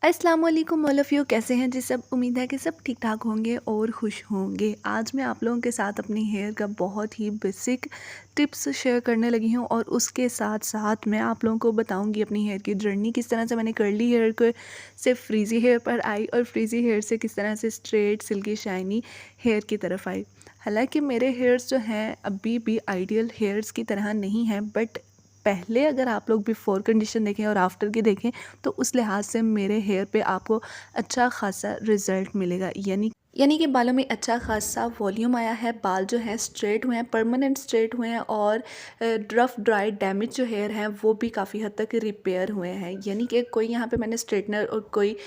अस्सलाम वालेकुम all of you, कैसे हैं जी सब। उम्मीद है कि सब ठीक ठाक होंगे और खुश होंगे। आज मैं आप लोगों के साथ अपनी हेयर का बहुत ही बेसिक टिप्स शेयर करने लगी हूँ और उसके साथ साथ मैं आप लोगों को बताऊंगी अपनी हेयर की जर्नी, किस तरह से मैंने कर्ली हेयर को से फ्रीज़ी हेयर पर आई और फ्रीज़ी हेयर से किस तरह से स्ट्रेट सिल्की शाइनी हेयर की तरफ आई। हालांकि मेरे हेयर्स जो हैं अभी भी आइडियल हेयर्स की तरह नहीं हैं, बट पहले अगर आप लोग बिफ़ोर कंडीशन देखें और आफ्टर की देखें तो उस लिहाज से मेरे हेयर पे आपको अच्छा खासा रिज़ल्ट मिलेगा। यानी कि बालों में अच्छा खासा वॉल्यूम आया है, बाल जो हैं स्ट्रेट हुए हैं, परमानेंट स्ट्रेट हुए हैं और रफ़ ड्राई डैमेज जो हेयर हैं वो भी काफ़ी हद तक रिपेयर हुए हैं। यानी कि कोई यहाँ पे मैंने स्ट्रेटनर और कोई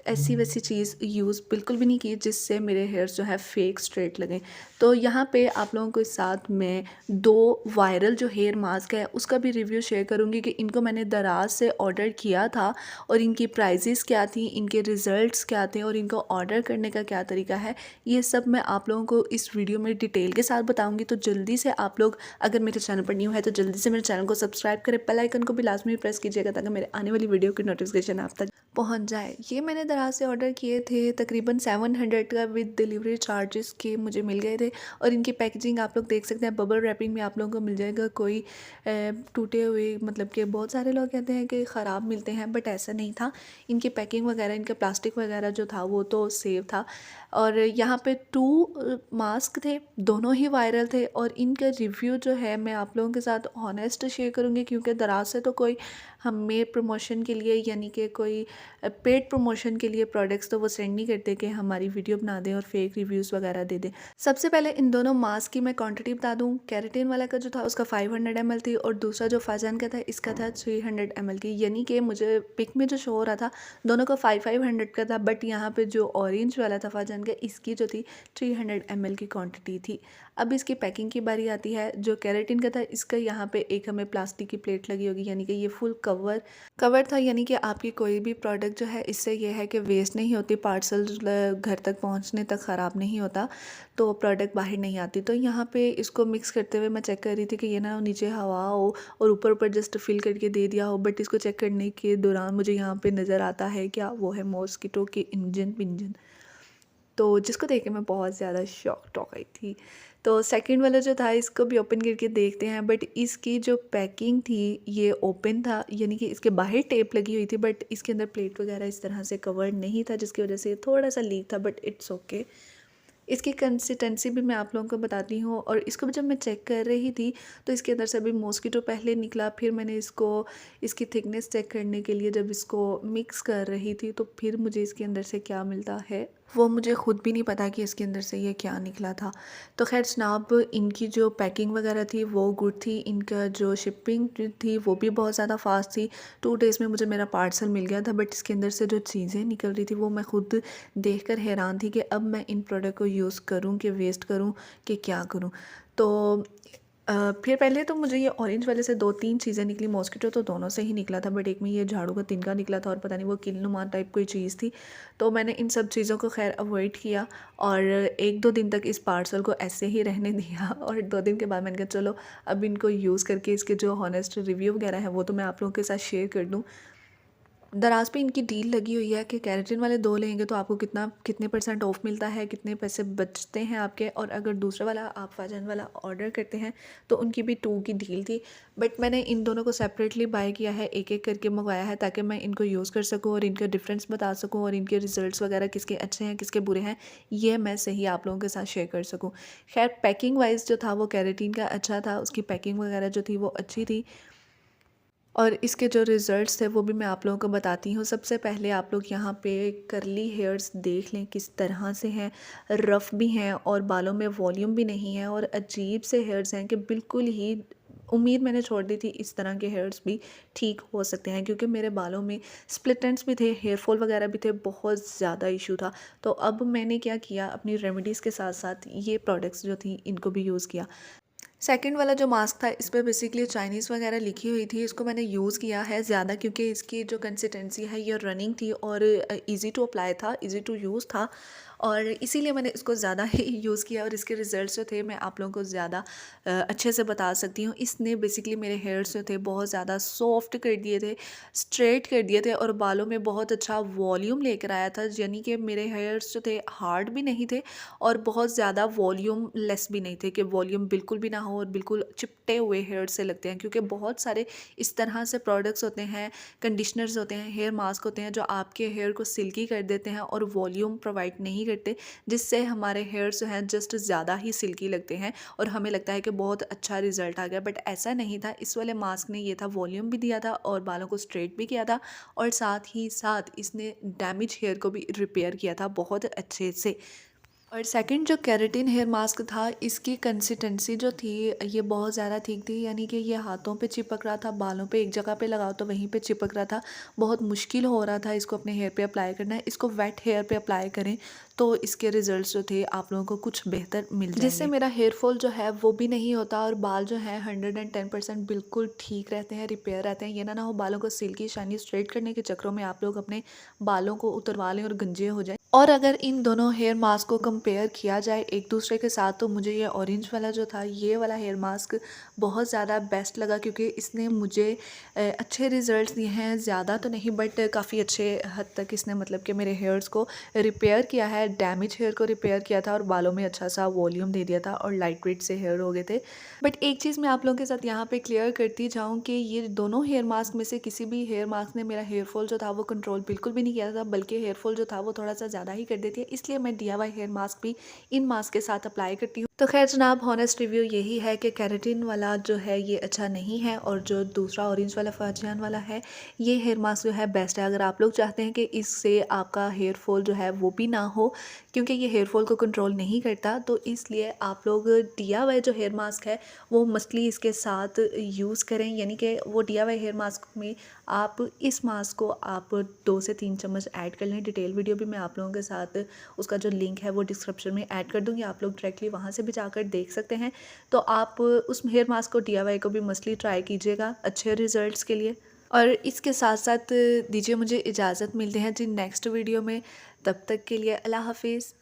ऐसी वैसी चीज़ यूज़ बिल्कुल भी नहीं की जिससे मेरे हेयर्स जो है फेक स्ट्रेट लगें। तो यहाँ पे आप लोगों के साथ मैं 2 वायरल जो हेयर मास्क है उसका भी रिव्यू शेयर करूँगी कि इनको मैंने दराज से ऑर्डर किया था और इनकी प्राइजेस क्या थी, इनके रिज़ल्ट्स क्या थे और इनको ऑर्डर करने का क्या तरीका है, ये सब मैं आप लोगों को इस वीडियो में डिटेल के साथ बताऊंगी। तो जल्दी से आप लोग अगर मेरे चैनल पर न्यू है तो जल्दी से मेरे चैनल को सब्सक्राइब करें, बेल आइकन को भी लाजमी प्रेस कीजिएगा ताकि मेरे आने वाली वीडियो की नोटिफिकेशन आप तक पहुंच जाए। ये मैंने दराज से ऑर्डर किए थे तकरीबन 700 का, विद डिलीवरी चार्जेस के मुझे मिल गए थे। और इनकी पैकेजिंग आप लोग देख सकते हैं, बबल रैपिंग में आप लोगों को मिल जाएगा। कोई टूटे हुए, मतलब कि बहुत सारे लोग कहते हैं कि ख़राब मिलते हैं, बट ऐसा नहीं था। इनकी पैकिंग वगैरह, इनका प्लास्टिक वगैरह जो था वो तो सेफ था। और यहाँ पे 2 मास्क थे, दोनों ही वायरल थे और इनका रिव्यू जो है मैं आप लोगों के साथ ऑनेस्ट शेयर करूँगी, क्योंकि दराज से तो कोई हमें प्रमोशन के लिए, यानी कि कोई पेड प्रमोशन के लिए प्रोडक्ट्स तो वो सेंड नहीं करते कि हमारी वीडियो बना दें और फेक रिव्यूज़ वगैरह दे दें। सबसे पहले इन दोनों मास्क की मैं क्वांटिटी बता दूं। कैरेटिन वाला का जो था उसका 500 ml थी और दूसरा जो फाजान का था इसका था 300 ml की। यानी कि मुझे पिक में जो शो हो रहा था दोनों का 500 का था, बट यहाँ पे जो ऑरेंज वाला था फाजान का, इसकी जो थी 300 ml की क्वांटिटी थी। अब इसकी पैकिंग की बारी आती है। जो कैरेटिन का था इसका यहाँ पे एक हमें प्लास्टिक की प्लेट लगी होगी, यानी कि ये फुल कवर था। यानी कि आपकी कोई भी प्रोडक्ट जो है इससे ये है कि वेस्ट नहीं होती, पार्सल घर तक पहुंचने तक ख़राब नहीं होता, तो प्रोडक्ट बाहर नहीं आती। तो यहाँ पे इसको मिक्स करते हुए मैं चेक कर रही थी कि ये ना नीचे हवा हो और ऊपर ऊपर जस्ट फिल करके दे दिया हो, बट इसको चेक करने के दौरान मुझे यहाँ पे नज़र आता है क्या, वो है मॉस्किटो की इंजन पिंजन। तो जिसको देख के मैं बहुत ज़्यादा शॉक्ड हो गई थी। तो सेकंड वाला जो था इसको भी ओपन करके देखते हैं, बट इसकी जो पैकिंग थी ये ओपन था, यानी कि इसके बाहर टेप लगी हुई थी, बट इसके अंदर प्लेट वगैरह इस तरह से कवर नहीं था, जिसकी वजह से थोड़ा सा लीक था, बट इट्स ओके। इसकी कंसिस्टेंसी भी मैं आप लोगों को बताती हूँ। और इसको भी जब मैं चेक कर रही थी तो इसके अंदर से भी मॉस्किटो पहले निकला, फिर मैंने इसको इसकी थिकनेस चेक करने के लिए जब इसको मिक्स कर रही थी तो फिर मुझे इसके अंदर से क्या मिलता है वो मुझे ख़ुद भी नहीं पता कि इसके अंदर से ये क्या निकला था। तो खैर जनाब, इनकी जो पैकिंग वगैरह थी वो गुड थी, इनका जो शिपिंग थी वो भी बहुत ज़्यादा फास्ट थी। 2 डेज़ में मुझे मेरा पार्सल मिल गया था, बट इसके अंदर से जो चीज़ें निकल रही थी वो मैं ख़ुद देखकर हैरान थी कि अब मैं इन प्रोडक्ट को यूज़ करूँ कि वेस्ट करूँ कि क्या करूँ। तो फिर पहले तो मुझे ये ऑरेंज वाले से 2-3 चीज़ें निकली। मॉस्किटो तो दोनों से ही निकला था, बट एक में ये झाड़ू का तिनका निकला था और पता नहीं वो किलनुमा टाइप कोई चीज़ थी। तो मैंने इन सब चीज़ों को खैर अवॉइड किया और 1-2 दिन तक इस पार्सल को ऐसे ही रहने दिया और 2 दिन के बाद मैंने कहा चलो अब इनको यूज़ करके इसके जो हॉनेस्ट रिव्यू वगैरह है वो तो मैं आप लोगों के साथ शेयर कर दूँ। दराज पे इनकी डील लगी हुई है कि कैरेटिन वाले 2 लेंगे तो आपको कितने % ऑफ मिलता है, कितने पैसे बचते हैं आपके, और अगर दूसरा वाला आप फाजन वाला ऑर्डर करते हैं तो उनकी भी 2 की डील थी। बट मैंने इन दोनों को सेपरेटली बाय किया है, एक एक करके मंगवाया है ताकि मैं इनको यूज़ कर सकूं और इनका डिफरेंस बता सकूं और इनके रिजल्ट्स वगैरह किसके अच्छे हैं किसके बुरे हैं ये मैं सही आप लोगों के साथ शेयर कर सकूँ। खैर पैकिंग वाइज जो था वो कैरेटिन का अच्छा था, उसकी पैकिंग वगैरह जो थी वो अच्छी थी और इसके जो रिज़ल्ट्स थे वो भी मैं आप लोगों को बताती हूँ। सबसे पहले आप लोग यहाँ पे कर्ली हेयर्स देख लें किस तरह से हैं, रफ़ भी हैं और बालों में वॉल्यूम भी नहीं है और अजीब से हेयर्स हैं कि बिल्कुल ही उम्मीद मैंने छोड़ दी थी इस तरह के हेयर्स भी ठीक हो सकते हैं, क्योंकि मेरे बालों में स्प्लिट एंड्स भी थे, हेयर फॉल वगैरह भी थे, बहुत ज़्यादा इशू था। तो अब मैंने क्या किया, अपनी रेमेडीज़ के साथ साथ ये प्रोडक्ट्स जो थी इनको भी यूज़ किया। सेकंड वाला जो मास्क था इस पे बेसिकली चाइनीज़ वगैरह लिखी हुई थी, इसको मैंने यूज़ किया है ज़्यादा क्योंकि इसकी जो कंसिस्टेंसी है ये रनिंग थी और इजी टू अप्लाई था, इजी टू यूज़ था और इसीलिए मैंने इसको ज़्यादा ही यूज़ किया और इसके रिज़ल्ट्स जो थे मैं आप लोगों को ज़्यादा अच्छे से बता सकती हूँ। इसने बेसिकली मेरे हेयर्स जो थे बहुत ज़्यादा सॉफ्ट कर दिए थे, स्ट्रेट कर दिए थे और बालों में बहुत अच्छा वॉल्यूम लेकर आया था। यानी कि मेरे हेयर्स जो थे हार्ड भी नहीं थे और बहुत ज़्यादा वॉल्यूम लेस भी नहीं थे कि वॉल्यूम बिल्कुल भी ना हो और बिल्कुल चिपटे हुए हेयर से लगते हैं, क्योंकि बहुत सारे इस तरह से प्रोडक्ट्स होते हैं, कंडीशनर्स होते हैं, हेयर मास्क होते हैं जो आपके हेयर को सिल्की कर देते हैं और वॉल्यूम प्रोवाइड नहीं करते, जिससे हमारे हेयर्स जो हैं जस्ट ज़्यादा ही सिल्की लगते हैं और हमें लगता है कि बहुत अच्छा रिजल्ट आ गया। बट ऐसा नहीं था। इस वाले मास्क ने ये था, वॉल्यूम भी दिया था और बालों को स्ट्रेट भी किया था और साथ ही साथ इसने डैमेज हेयर को भी रिपेयर किया था बहुत अच्छे से। और सेकंड जो केराटिन हेयर मास्क था, इसकी कंसिस्टेंसी जो थी ये बहुत ज़्यादा ठीक थी, यानी कि ये हाथों पे चिपक रहा था, बालों पे एक जगह पे लगाओ तो वहीं पे चिपक रहा था। बहुत मुश्किल हो रहा था इसको अपने हेयर पे अप्लाई करना है। इसको वेट हेयर पे अप्लाई करें तो इसके रिजल्ट्स जो थे आप लोगों को कुछ बेहतर मिल जाएंगे, जिससे मेरा हेयर फॉल जो है वो भी नहीं होता और बाल जो हैं 110% बिल्कुल ठीक रहते हैं, रिपेयर रहते हैं। ये ना हो बालों को सिल्की शाइनी स्ट्रेट करने के चक्करों में आप लोग अपने बालों को उतरवा लें और गंजे हो जाए। और अगर इन दोनों हेयर मास्क को कंपेयर किया जाए एक दूसरे के साथ तो मुझे ये ऑरेंज वाला जो था, ये वाला हेयर मास्क बहुत ज़्यादा बेस्ट लगा, क्योंकि इसने मुझे अच्छे रिज़ल्ट्स दिए हैं। ज़्यादा तो नहीं बट काफ़ी अच्छे हद तक इसने मतलब कि मेरे हेयर्स को रिपेयर किया है, डैमेज हेयर को रिपेयर किया था और बालों में अच्छा सा वॉल्यूम दे दिया था और लाइट वेट से हेयर हो गए थे। बट एक चीज़ मैं आप लोगों के साथ यहाँ पे क्लियर करती जाऊँ कि ये दोनों हेयर मास्क में से किसी भी हेयर मास्क ने मेरा हेयर फॉल जो था वो कंट्रोल बिल्कुल भी नहीं किया था, बल्कि हेयर फॉल जो था वो थोड़ा सा ज़्यादा ही कर देती है। इसलिए मैं DIY हेयर मास्क भी इन मास्क के साथ अप्लाई करती हूँ। तो खैर जनाब, हॉनेस्ट रिव्यू यही है कि केराटिन वाला जो है ये अच्छा नहीं है और जो दूसरा ऑरेंज वाला फर्जान वाला है ये हेयर मास्क जो है बेस्ट है। अगर आप लोग चाहते हैं कि इससे आपका हेयर फॉल जो है वो भी ना हो, क्योंकि ये हेयर फॉल को कंट्रोल नहीं करता, तो इसलिए आप लोग DIY जो हेयर मास्क है वो मस्टली इसके साथ यूज़ करें। यानी कि वो DIY हेयर मास्क में आप इस मास्क को आप 2 से 3 चम्मच ऐड कर लें। डिटेल वीडियो भी मैं आप लोगों के साथ उसका जो लिंक है वो डिस्क्रिप्शन में ऐड कर दूँगी, आप लोग डायरेक्टली वहाँ से भी जाकर देख सकते हैं। तो आप उस हेयर मास्क को DIY को भी मस्टली ट्राई कीजिएगा अच्छे रिजल्ट्स के लिए। और इसके साथ साथ दीजिए मुझे इजाज़त, मिलते हैं जी नेक्स्ट वीडियो में। तब तक के लिए अल्लाह हाफिज़।